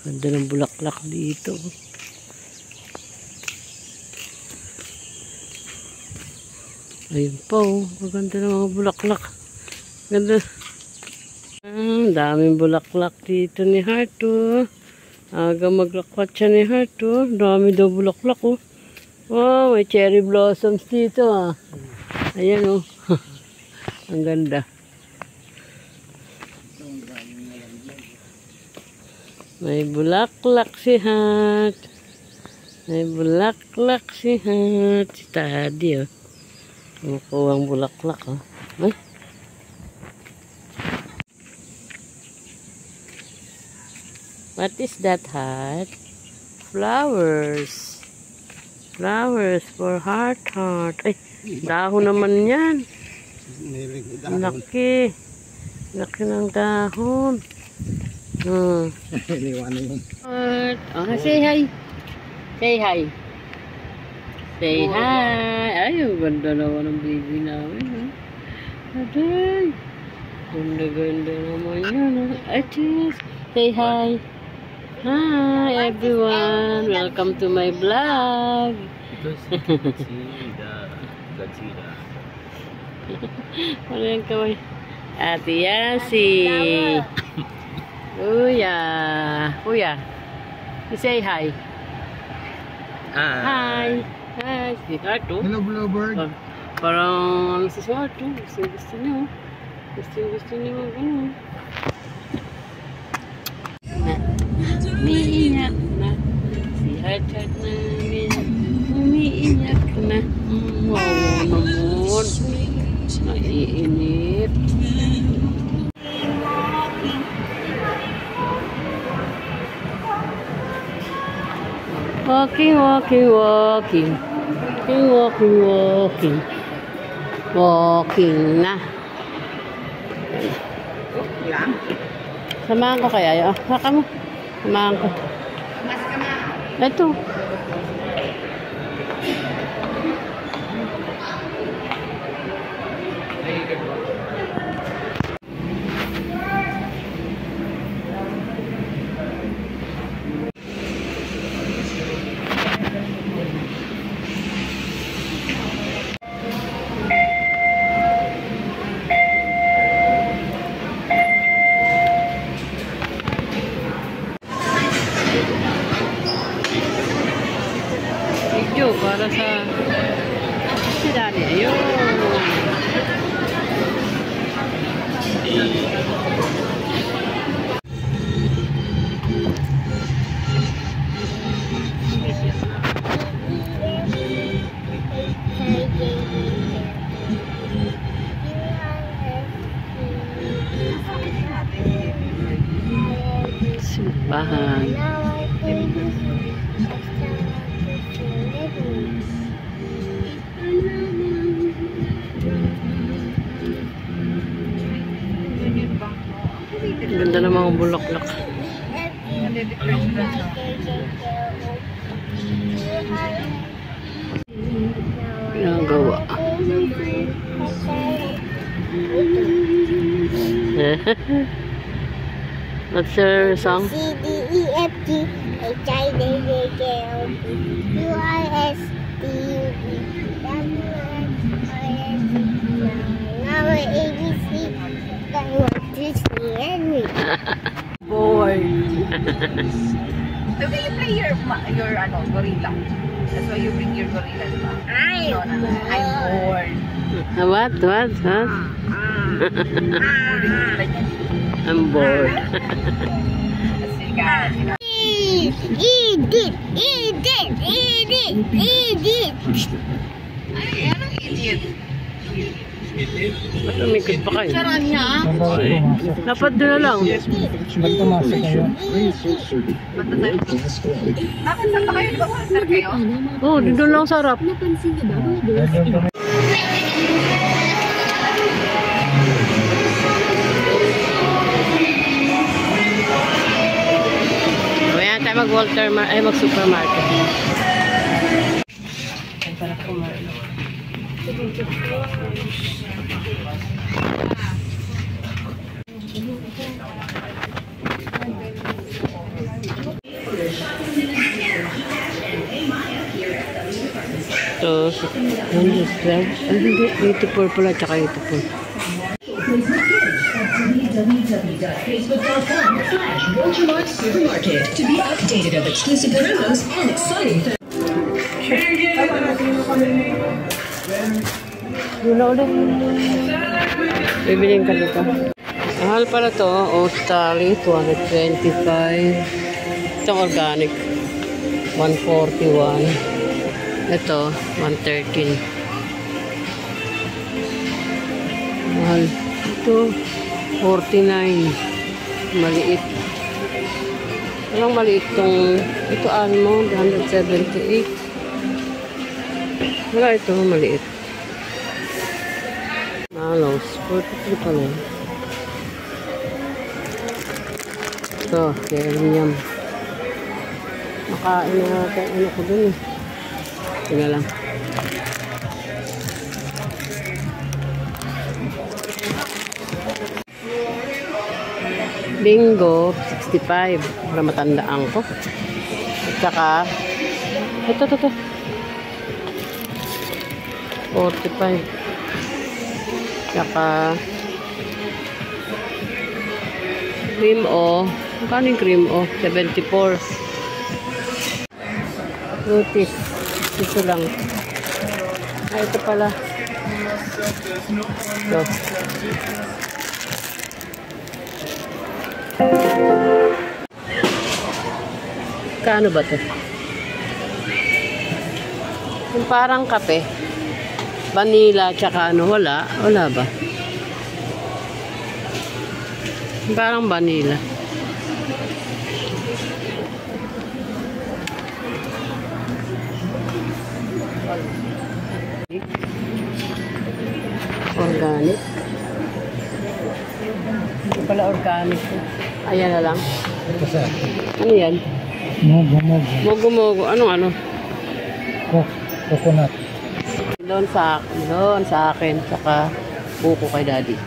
Ganda ng bulaklak dito. Ayun po, maganda ng mga bulaklak. Ganda. Daming bulaklak dito ni Harto. Aga maglakwat siya ni Harto. Dami daw bulaklak oh. Wow, may cherry blossoms dito ah. Ayan oh. Ang ganda. May bulaklak si Hat. May bulaklak si Hat. Si Tadi oh. Makuha ang bulaklak oh. Ay. What is that, Hat? Flowers. Flowers for heart. Ay, dahon naman yan. Laki. Laki ng dahon. Heart. Oh, say hi. Say hi. Say hi. Ay, ang ganda naman ng baby namin. Aday. Ganda-ganda naman yan. Ay, cheese. Say hi. Hi everyone, welcome to my vlog. Ano yung kaway? Ate Yasi. Kuya. Kuya. You say hi. Hi. Hi. Si Harto. Hello, Bluebird. Parang si Harto. Gusto niyo. Gusto niyo ano. Umiiyak na si Hat-Hat namin. Umiiyak na. Wow naman. Naiinip. Walking, walking, walking. Walking, walking, walking. Walking na. Samahan ko kaya. Haka mo. Samahan ko. Ito. Para sa si Dani. Ayun. Simbahan. Ganda ng mga bulaklak. Nagawa. What's your song? C, D, E, F, G, H, I, J, K, L, M, N, O, P, Q, R, S, T, U, V, W, X, Y, Z. Now we're A, B, C. Boy. So can you play your gorilla? That's why you bring your gorilla, diba? I'm bored. What? I'm bored. Eat it. Ay, anong idiot? Ba't umikot pa kayo? Charan niya. Dapat doon na lang. Magpumasa kayo. Bakit saan pa kayo? Di ba master kayo? Oo, doon lang sa harap. Mamaya tayo mag-supermarket. Ay, para kumain. Ito, 112. Ay, hindi. 84 pala, tsaka 84. www.facebook.com/Watermark Supermarket to be updated of exclusive promos and exciting things. Wala ulit. Bibiliin ka dito. Mahal pala to. Australia, 225. Itong organic, 141. Ito, 113. Mahal. Ito, 49. Maliit. Walang maliit tong, ito almond, 178. Wala ito, maliit. Malos, 43 pala. Ito, kerinyam. Makain na natin, ano ko dun eh. Tingnan lang. Bingo, 65. Para matandaan ko. At saka, ito. 45. Saka, cream o. Magkano yung cream o? 74. Fruities. Ito lang. Ah, ito pala. Ito. Kano ba ito? Yung parang kape. Vanilla, tsaka ano, wala. Wala ba? Yung parang vanilla. Organic. Ito pala organic. Ayan na lang. Ito sir. Ano yan? Mogo. Anong? Coconut. Doon sa akin. Saka buko kay daddy.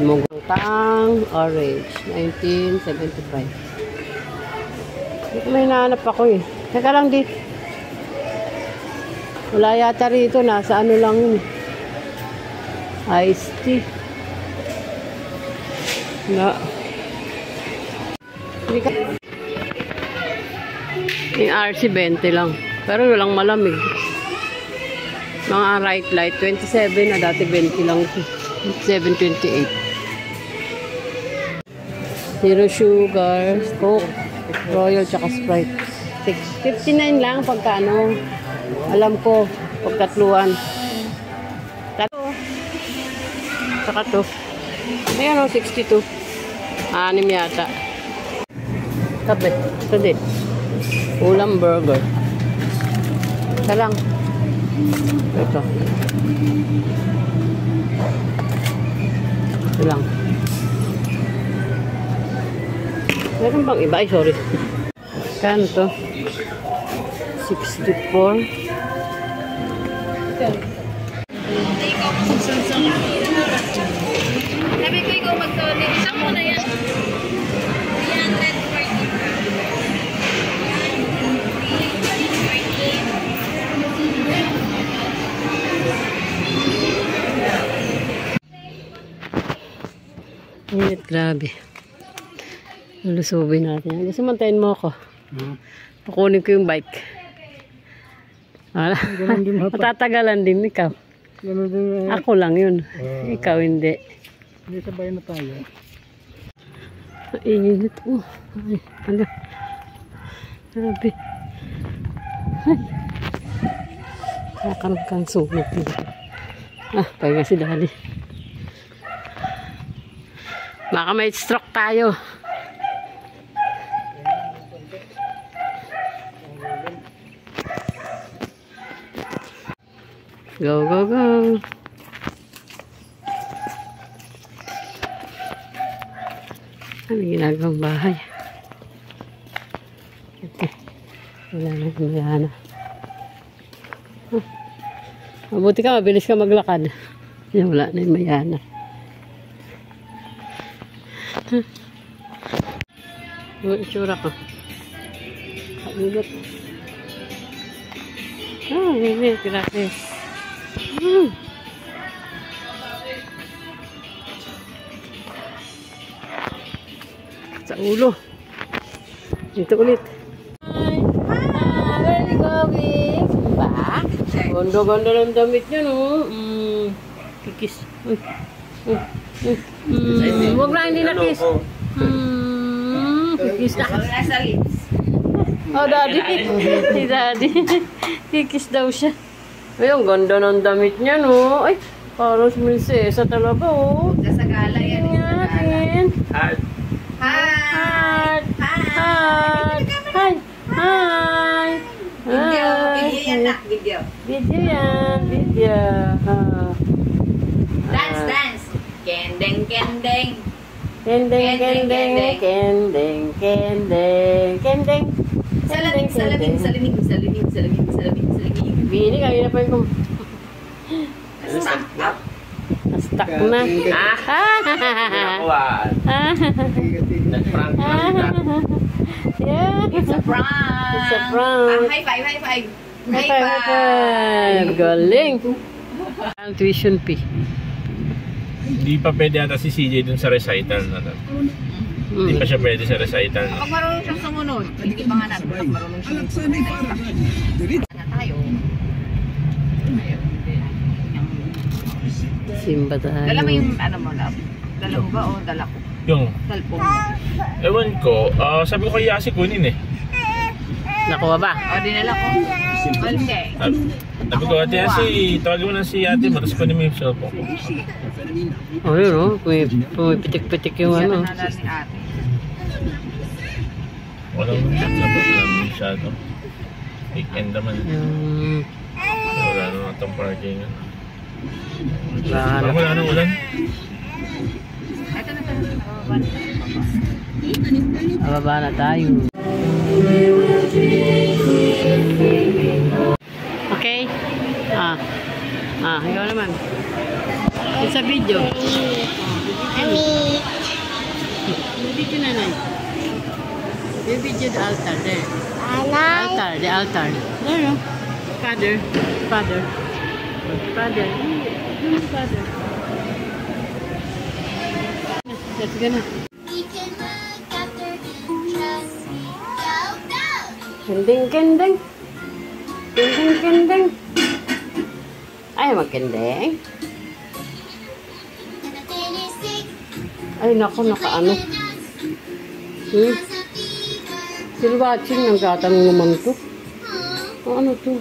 Mogo tang orange. 1975. May nahanap ako eh. Teka lang di. Wala yata rito. Nasa ano lang yun. Iced tea. Wala. Hindi ka. Yung RC 20 lang. Pero walang malamig. Mga right light 27 na dati 20 lang. 728. Zero sugar, Coke, Royal tsaka Sprite. 59 lang pagka ano. Alam ko pagtatluan. Tatlo. Saka to. Ayan o 62. 6 yata. Kape. Ito din. Ulam burger. Ito lang. Ito. Ito lang. Meron bang iba? Ay, sorry. Kano to? 64. Sabi ko ikaw magtuli. Isang mo na yan. Yan, red party. Init, grabe. Lulusubin natin. Gusto mantayin mo ako. Pakunin ko yung bike. Matatagalan din ikaw. Ako lang yun. Ikaw hindi. Hindi sabay na tayo. Init. Ay, ano? Grabe. Ay. Nakaroon kang sunog dito. Pahinga si Dali. Baka may stroke tayo. Go, go, go. Ano ginagawang bahay? Okay. Wala na. Mabuti ka, mabilis ka maglakad. Yan, wala na yung mayana. Itsura ko. Kainit. Bebe, grabe. Sa ulo. Dito ulit. Hi! Where are you going? Ba? Gondo-gondo ng damit niya, no? Kikis. Huwag na, hindi na kiss. Kikis na. Nasa lips. Oh, daddy. Si daddy. Kikis daw siya. Ay, ang ganda ng damit niya, no? Ay, parang si Prinsesa talaga, oh. Sa gala yan. Ayan. Heart. Heart. Heart. Hi. Hi. Video. Video yan na. Video. Video yan. Video. Dance, dance. Kendeng, kendeng. Kendeng, kendeng, kendeng, kendeng, kendeng. Salaming, salaming, salaming, salaming, salaming, salaming, salaming. Bini, kanina pa yung Stuck up. stuck na. Nag-prank lang. Yeah. It's a prank. It's a prank. High five, high five. High five, high five. Galing. Ang tuition fee. Hindi pa pwede ata si CJ dun sa recital na. Hindi pa siya pwede sa recital na. Kapag marunong siyang sumunod, hindi pa nga natin kapag marunong siyang sumunod. Na tayo. Simba tayo. Dala mo yung ano mo, love? Dala mo ba o dala ko? Yung, Talpong mo. ewan ko, sabi ko kay Yasi kunin eh. Nakuha ba? O, dinala ko. Okay. Sabi ko, ate Yasi, tawagin mo na si ate mo, tapos kunin mo yung cellphone ko. Oh, yun, oh. Pumipitik-pitik yung Yan ano. ang nadal ni ate. Walang sabi lang masyado. Weekend naman. Wala naman itong parking. Bahala. Wala nang ulan. Ito na tayo. Bababa na tayo. Okay? Ikaw naman. Yung sa video. Yung video nanay. Yung video the altar there. Altar, the altar. There no? Father. Father. Father. Father. Let's go na. Kending, kending. Kending, kending. Ayaw magkending. Ay, naku, nakaano. Still watching ng gatang naman to. Ano to?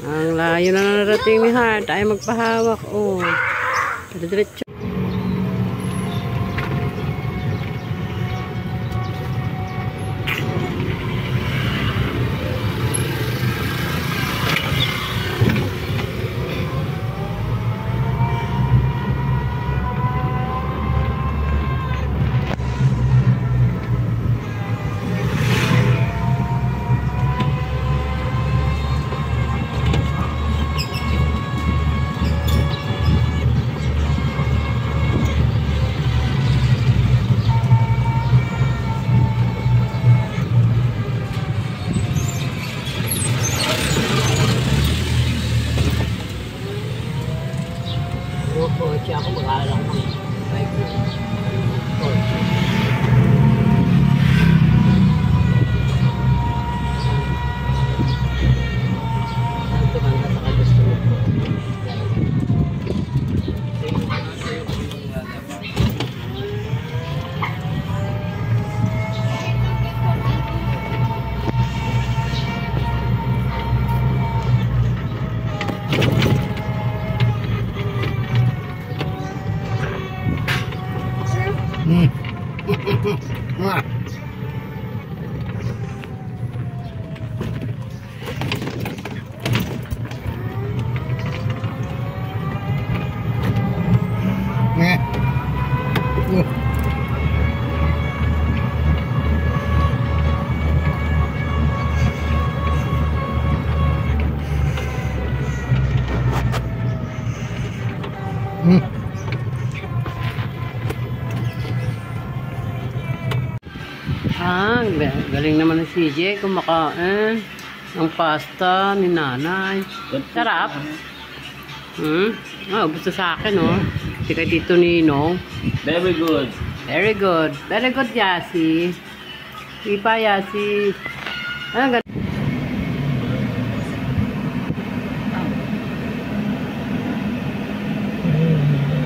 Ang layo na narating ni Heart. Ay magpahawak. Oh. Diretso. Kotse ako, mag-aalang ng kotse. Saan tumanda sa kagusto mo? Galing naman ng CJ kumakain ng pasta ni nanay. Sarap. Gusto sa akin, oh. Hindi kay Tito Nino. Very good. Very good. Very good, Yasi. Sige pa, Yasi. Ano ganun?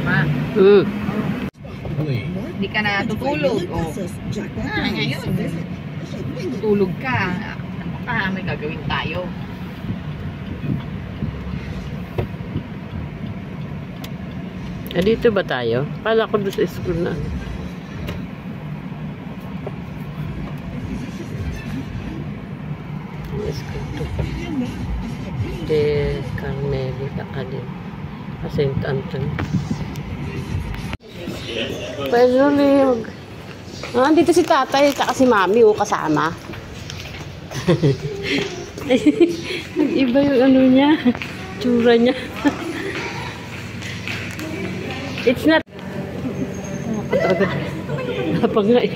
Ma, Uy. hindi ka na tutulog. Oh. Ngayon. Tutulog ka. Ano pa, may gagawin tayo. Dito ba tayo? Kala ko doon sa school na. School to. De Carmelita Academy. St. Anthony. Pwede rin. Dito si tatay at si mami kasama. Nag-iba yung ano niya. Tsura niya. It's not. Apa nga eh.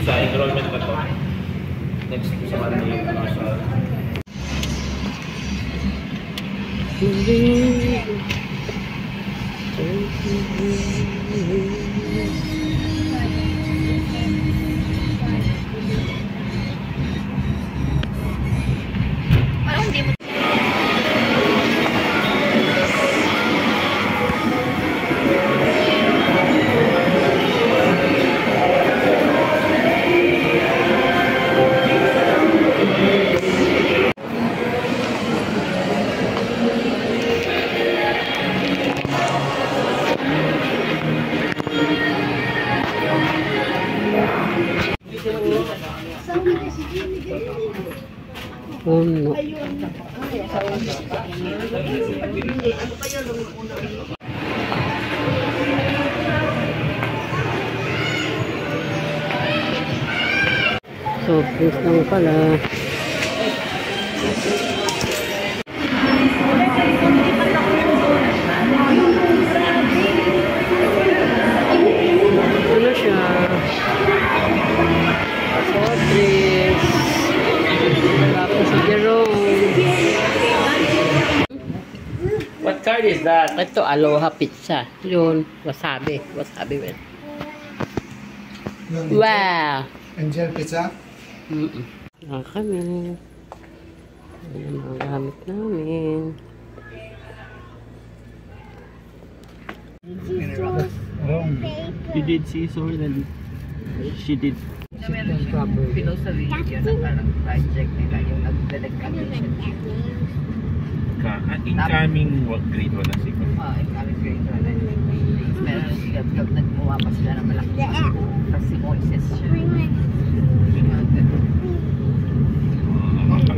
Sa enrollment ka to. Next sa Monday. Parang hindi mo. Puno. So, please lang pala. Ano siya? Sotris. Tapos si Jerome. What card is that? Ito, Aloha Pizza. Yun, wasabi. Wasabi, man. Wow! Angel Pizza? Kami. Ayan ang mga gamit namin. You did scissor and she did. Meron siyang pinost sa video na parang project nila yung nagdelegation. Incoming grade 1 na siguro. Incoming grade 1. Meron sila nagmuha pa sila ng malaki. Kasi Moises siya.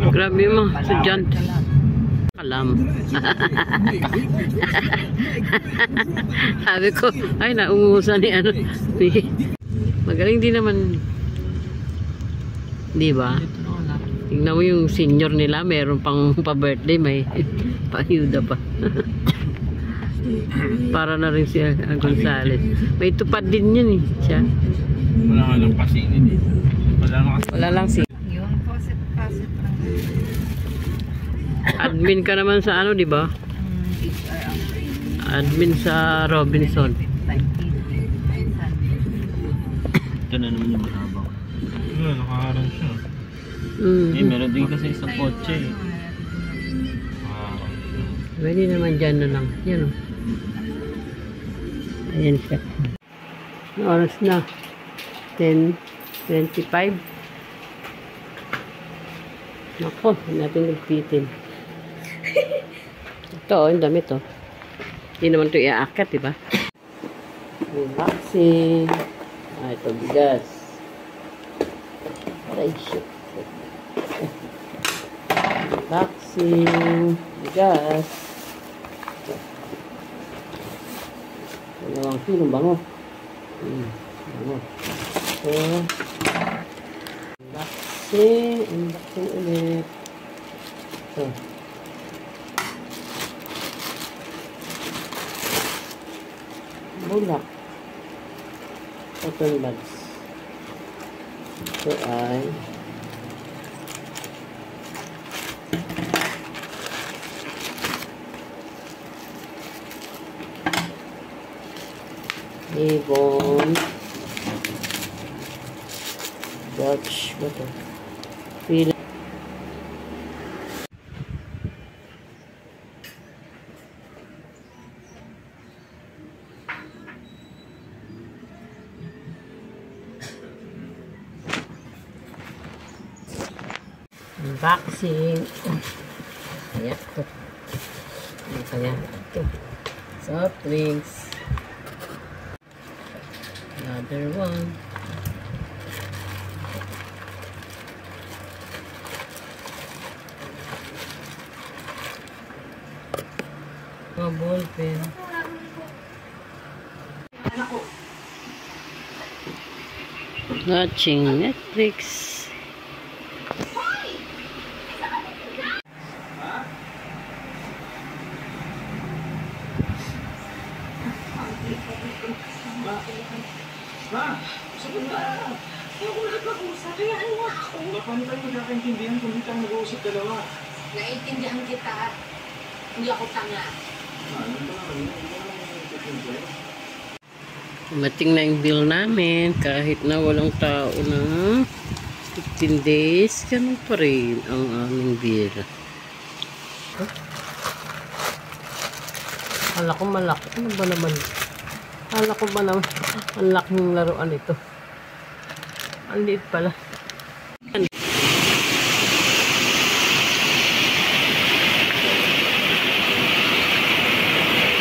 Grabe mo, estudyante. Kalam. Sabi ko, ay naungusan ni ano. Magaling din naman. Di ba? Tingnan mo yung senior nila, meron pang pa-birthday, may pa-ayuda pa. Para na rin si Gonzales. May tupad din yun eh, siya. Wala nga lang pasingin eh. Wala lang si. Yung faucet lang. Admin ka naman sa ano, di ba? Admin sa Robinson. Ito na naman yung matabang. Wala, nakaharang siya. Meron din kasi sa kotse eh. Pwede naman dyan na lang. Yan o. Ayan siya. Oras na. 10:25. Nako, hindi natin nagpitin. Ito o, yung damit o. Hindi naman ito iaakit, diba? Relaxing. Ito bigas. Aray, shit. Relaxing. Bigas. Vaccine, ang bango. Bango. So, unboxing ulit. So, bulak. Cotton buds. So, ay Avon Dutch butter. Feel unboxing. Ayan ito. Ayan ito. Soft drinks. Another one. Oh, ball pen. Watching Netflix. Paano tayo magkakaintindihan kung hindi tayo mag-uusap dalawa? Naiintindihan kita. Hindi ako tanga. Mating na yung bill namin kahit na walang tao na 15 days, ganun pa rin ang aming bill. Kala ko malaki. Ano ba naman? Kala ko ba naman ang laking laruan ito? Ang liit pala.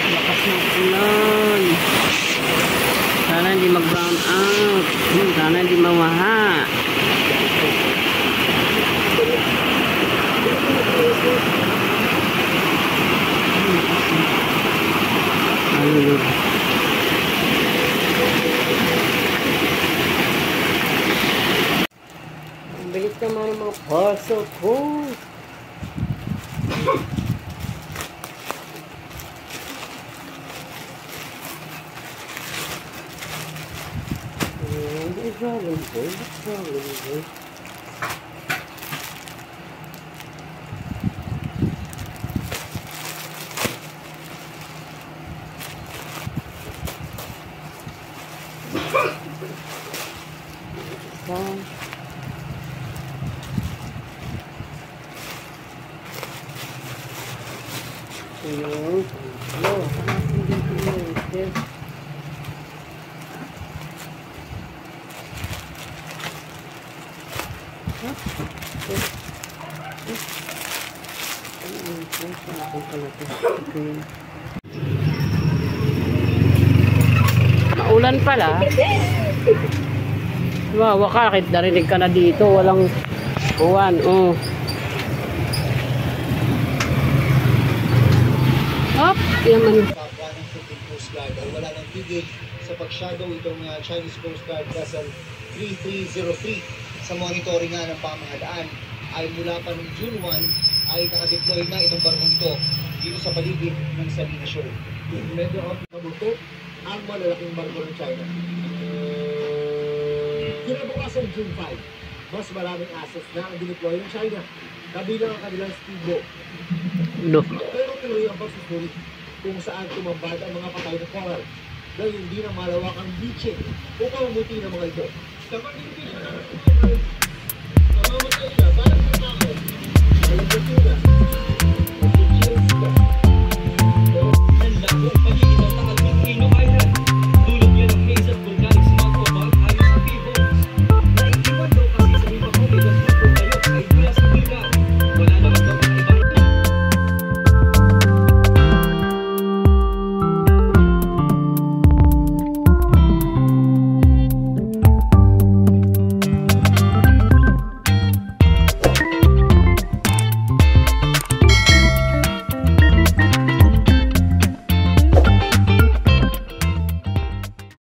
Lakas ng ulan. Sana hindi mag-brown out. Sana hindi mawaha. Ang bilis naman ng mga parcel ko. Maulan pala. Wow, kahit narinig ka na dito, walang uwan. Oh. Hop, yaman. Kapwa ng Philippine Coast Guard ay wala nang tigil sa pag-shadow itong Chinese Coast Guard vessel 3303 sa monitoring nga ng pamahalaan. Ay mula pa noong June 1 ay nakadeploy na itong barkong ito dito sa paligid ng Salina Shoal. Medyo kabuti ang malalaking barko ng China. Kinabukasan June 5, mas maraming assets na ang dineploy ng China, kabilang ang kanilang speedboat. No. Pero tuloy ang pagsusuri kung saan tumambad ang mga patay na coral dahil hindi na malawak ang beaching o pamamuti ng mga ito. Kapag hindi